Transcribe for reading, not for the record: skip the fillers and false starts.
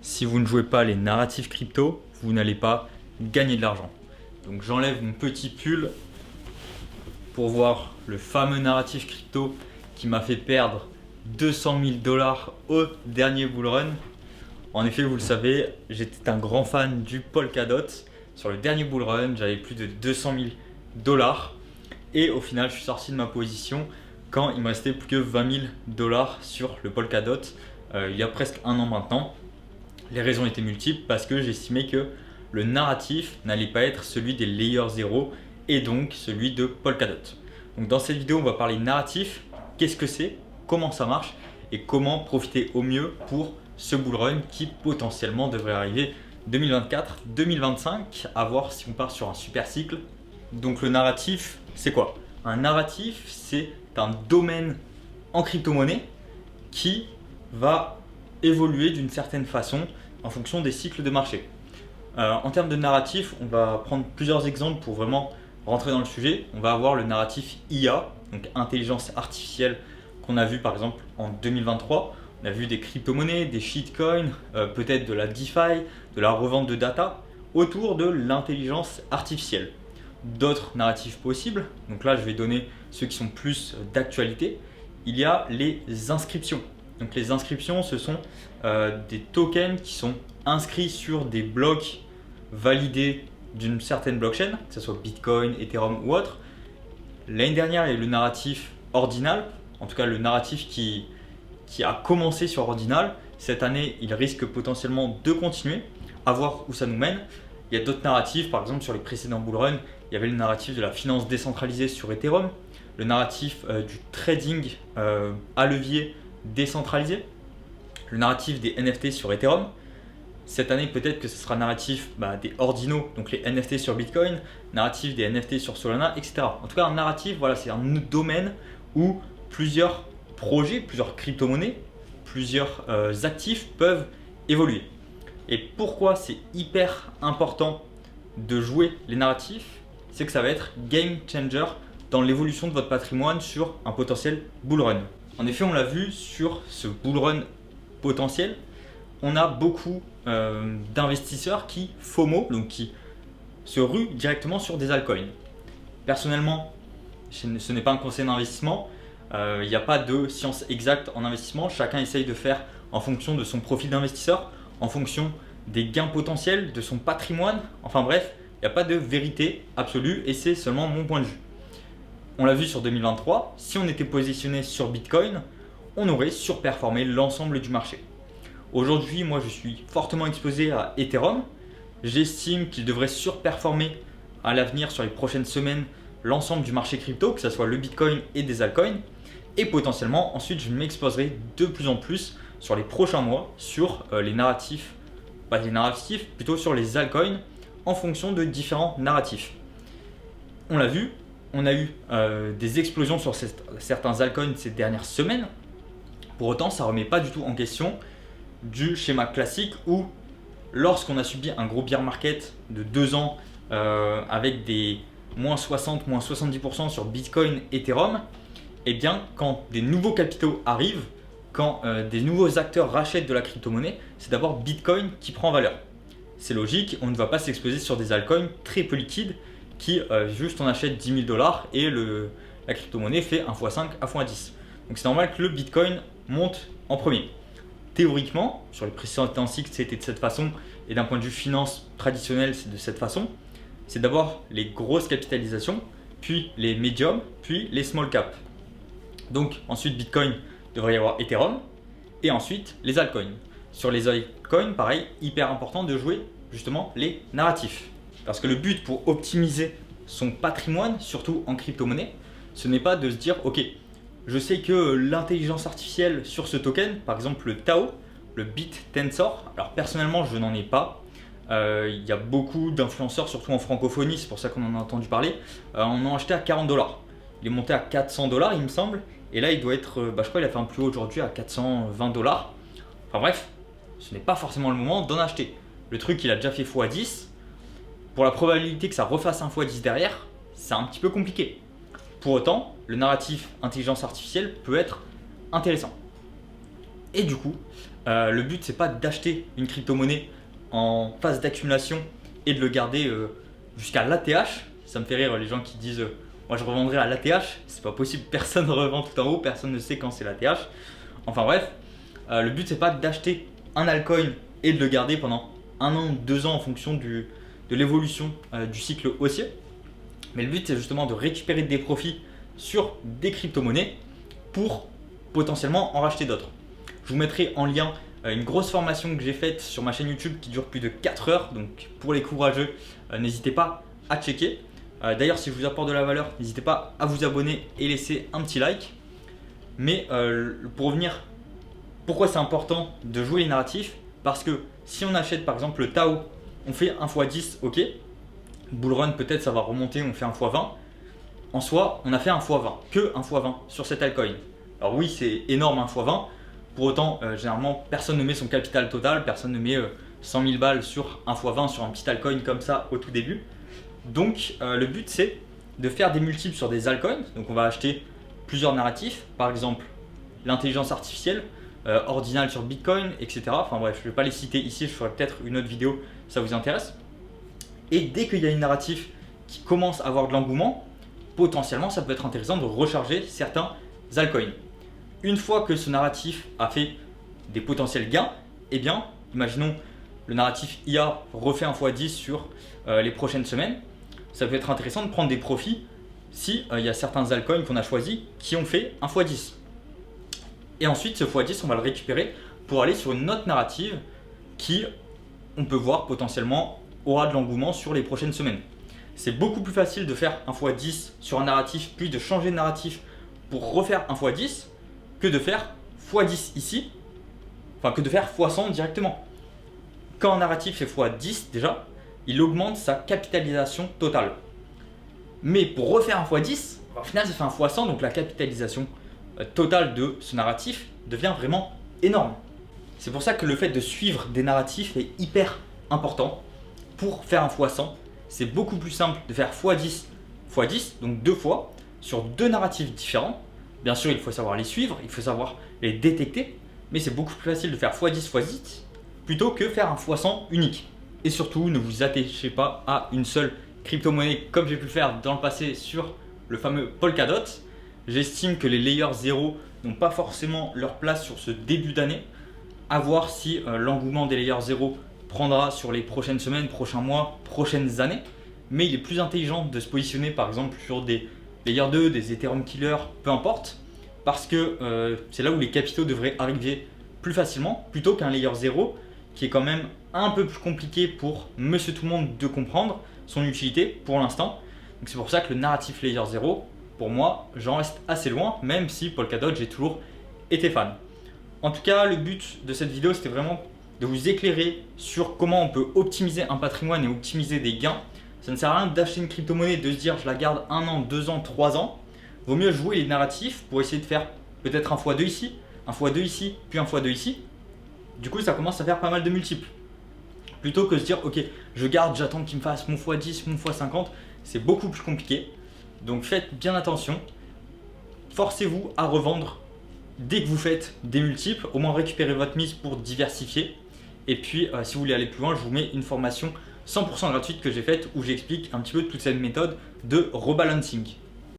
Si vous ne jouez pas les narratifs crypto, vous n'allez pas gagner de l'argent. Donc j'enlève mon petit pull pour voir le fameux narratif crypto qui m'a fait perdre 200 000 dollars au dernier bull run. En effet, vous le savez, j'étais un grand fan du Polkadot. Sur le dernier bull run, j'avais plus de 200 000 dollars. Et au final, je suis sorti de ma position quand il me restait plus que 20 000 dollars sur le Polkadot, il y a presque un an maintenant. Les raisons étaient multiples parce que j'estimais que le narratif n'allait pas être celui des Layer 0 et donc celui de Polkadot. Donc dans cette vidéo, on va parler narratif, qu'est-ce que c'est, comment ça marche et comment profiter au mieux pour ce bull run qui potentiellement devrait arriver 2024-2025, à voir si on part sur un super cycle. Donc le narratif, c'est quoi? Un narratif, c'est un domaine en crypto-monnaie qui va évoluer d'une certaine façon en fonction des cycles de marché. En termes de narratif, on va prendre plusieurs exemples pour vraiment rentrer dans le sujet. On va avoir le narratif IA, donc intelligence artificielle, qu'on a vu par exemple en 2023. On a vu des crypto-monnaies, des shitcoins, peut-être de la DeFi, de la revente de data autour de l'intelligence artificielle. D'autres narratifs possibles, donc là je vais donner ceux qui sont plus d'actualité. Il y a les inscriptions. Donc les inscriptions, ce sont des tokens qui sont inscrits sur des blocs validés d'une certaine blockchain, que ce soit Bitcoin, Ethereum ou autre. L'année dernière, il y a eu le narratif Ordinal, en tout cas le narratif qui a commencé sur Ordinal. Cette année, il risque potentiellement de continuer, à voir où ça nous mène. Il y a d'autres narratifs, par exemple sur les précédents bull run, il y avait le narratif de la finance décentralisée sur Ethereum, le narratif du trading à levier décentralisé, le narratif des NFT sur Ethereum. Cette année, peut-être que ce sera narratif des ordinaux, donc les NFT sur Bitcoin, narratif des NFT sur Solana, etc. En tout cas, un narratif, voilà, c'est un domaine où plusieurs projets, plusieurs crypto-monnaies, plusieurs actifs peuvent évoluer. Et pourquoi c'est hyper important de jouer les narratifs? C'est que ça va être game changer dans l'évolution de votre patrimoine sur un potentiel bull run. En effet, on l'a vu sur ce bull run potentiel, on a beaucoup d'investisseurs qui FOMO, donc qui se ruent directement sur des altcoins. Personnellement, ce n'est pas un conseil d'investissement, il n'y a pas de science exacte en investissement, chacun essaye de faire en fonction de son profil d'investisseur, en fonction des gains potentiels, de son patrimoine, enfin bref, il n'y a pas de vérité absolue et c'est seulement mon point de vue. On l'a vu sur 2023, si on était positionné sur Bitcoin, on aurait surperformé l'ensemble du marché. Aujourd'hui, moi je suis fortement exposé à Ethereum. J'estime qu'il devrait surperformer à l'avenir sur les prochaines semaines l'ensemble du marché crypto, que ce soit le Bitcoin et des altcoins. Et potentiellement, ensuite, je m'exposerai de plus en plus sur les prochains mois sur les narratifs, pas des narratifs, plutôt sur les altcoins en fonction de différents narratifs. On l'a vu, on a eu des explosions sur certains altcoins ces dernières semaines. Pour autant, ça ne remet pas du tout en question du schéma classique où lorsqu'on a subi un gros bear market de 2 ans avec des moins 60, moins 70% sur Bitcoin, Ethereum, et bien quand des nouveaux capitaux arrivent, quand des nouveaux acteurs rachètent de la crypto-monnaie, c'est d'abord Bitcoin qui prend valeur. C'est logique, on ne va pas s'exposer sur des altcoins très peu liquides qui juste on achète 10 000 dollars et la crypto-monnaie fait 1 x 5 à 1 x 10. Donc c'est normal que le Bitcoin monte en premier. Théoriquement, sur les précédents cycles, c'était de cette façon, et d'un point de vue finance traditionnel, c'est de cette façon. C'est d'abord les grosses capitalisations, puis les médiums, puis les small caps. Donc ensuite Bitcoin, devrait y avoir Ethereum, et ensuite les altcoins. Sur les altcoins, pareil, hyper important de jouer justement les narratifs. Parce que le but pour optimiser son patrimoine, surtout en crypto-monnaie, ce n'est pas de se dire ok, je sais que l'intelligence artificielle sur ce token, par exemple le Tao, le BitTensor, alors personnellement je n'en ai pas. Il y a beaucoup d'influenceurs, surtout en francophonie, c'est pour ça qu'on en a entendu parler. On en a acheté à 40 dollars. Il est monté à 400 dollars, il me semble. Et là, il doit être, je crois qu'il a fait un plus haut aujourd'hui à 420 dollars. Enfin bref, ce n'est pas forcément le moment d'en acheter. Le truc, il a déjà fait x10. Pour la probabilité que ça refasse un x10 derrière, c'est un petit peu compliqué. Pour autant, le narratif intelligence artificielle peut être intéressant. Et du coup, Le but, c'est pas d'acheter une crypto-monnaie en phase d'accumulation et de le garder jusqu'à l'ATH. Ça me fait rire les gens qui disent moi je revendrai à l'ATH. C'est pas possible, personne ne revend tout en haut, personne ne sait quand c'est l'ATH. Enfin bref, le but, c'est pas d'acheter un altcoin et de le garder pendant 1 an, 2 ans en fonction de l'évolution du cycle haussier. Mais le but, c'est justement de récupérer des profits sur des crypto-monnaies pour potentiellement en racheter d'autres. Je vous mettrai en lien une grosse formation que j'ai faite sur ma chaîne YouTube qui dure plus de 4 heures. Donc pour les courageux, n'hésitez pas à checker. D'ailleurs, si je vous apporte de la valeur, n'hésitez pas à vous abonner et laisser un petit like. Mais pour revenir, pourquoi c'est important de jouer les narratifs? Parce que si on achète par exemple le Tao, on fait 1 x 10, ok. Bullrun, peut-être ça va remonter, on fait 1 x 20. En soi, on a fait 1 x 20, que 1 x 20 sur cet altcoin. Alors oui, c'est énorme 1 x 20. Pour autant, généralement, personne ne met son capital total, personne ne met 100 000 balles sur 1 x 20 sur un petit altcoin comme ça au tout début. Donc le but, c'est de faire des multiples sur des altcoins. Donc on va acheter plusieurs narratifs, par exemple l'intelligence artificielle, Ordinal sur Bitcoin, etc. Enfin bref, je ne vais pas les citer ici, je ferai peut-être une autre vidéo si ça vous intéresse. Et dès qu'il y a une narratif qui commence à avoir de l'engouement, potentiellement ça peut être intéressant de recharger certains altcoins. Une fois que ce narratif a fait des potentiels gains, eh bien, imaginons le narratif IA refait 1 x 10 sur les prochaines semaines, ça peut être intéressant de prendre des profits si il y a certains altcoins qu'on a choisis qui ont fait 1 x 10. Et ensuite, ce x 10, on va le récupérer pour aller sur une autre narrative qui, on peut voir potentiellement, aura de l'engouement sur les prochaines semaines. C'est beaucoup plus facile de faire 1 x 10 sur un narratif, puis de changer de narratif pour refaire 1 x 10 que de faire x 10 ici, enfin que de faire x 100 directement. Quand un narratif fait x 10 déjà, il augmente sa capitalisation totale. Mais pour refaire un x 10, au final ça fait un x 100, donc la capitalisation totale de ce narratif devient vraiment énorme. C'est pour ça que le fait de suivre des narratifs est hyper important. Pour faire un x 100, c'est beaucoup plus simple de faire x 10 x 10, donc 2 fois, sur 2 narratifs différents. Bien sûr, il faut savoir les suivre, il faut savoir les détecter, mais c'est beaucoup plus facile de faire x 10 x 10 plutôt que faire un x 100 unique. Et surtout, ne vous attachez pas à une seule crypto-monnaie comme j'ai pu le faire dans le passé sur le fameux Polkadot. J'estime que les layers 0 n'ont pas forcément leur place sur ce début d'année. À voir si l'engouement des layers 0 prendra sur les prochaines semaines, prochains mois, prochaines années. Mais il est plus intelligent de se positionner par exemple sur des Layer 2, des Ethereum Killer, peu importe. Parce que c'est là où les capitaux devraient arriver plus facilement plutôt qu'un Layer 0 qui est quand même un peu plus compliqué pour monsieur tout le monde de comprendre son utilité pour l'instant. Donc c'est pour ça que le narratif Layer 0, pour moi, j'en reste assez loin, même si Polkadot, j'ai toujours été fan. En tout cas, le but de cette vidéo, c'était vraiment de vous éclairer sur comment on peut optimiser un patrimoine et optimiser des gains. Ça ne sert à rien d'acheter une crypto-monnaie, de se dire je la garde 1 an, 2 ans, 3 ans. Vaut mieux jouer les narratifs pour essayer de faire peut-être un x2 ici, un x2 ici, puis un x2 ici. Du coup, ça commence à faire pas mal de multiples. Plutôt que de se dire ok, je garde, j'attends qu'il me fasse mon x10, mon x50, c'est beaucoup plus compliqué. Donc faites bien attention. Forcez-vous à revendre dès que vous faites des multiples, au moins récupérez votre mise pour diversifier. Et puis si vous voulez aller plus loin, je vous mets une formation 100% gratuite que j'ai faite où j'explique un petit peu toute cette méthode de rebalancing.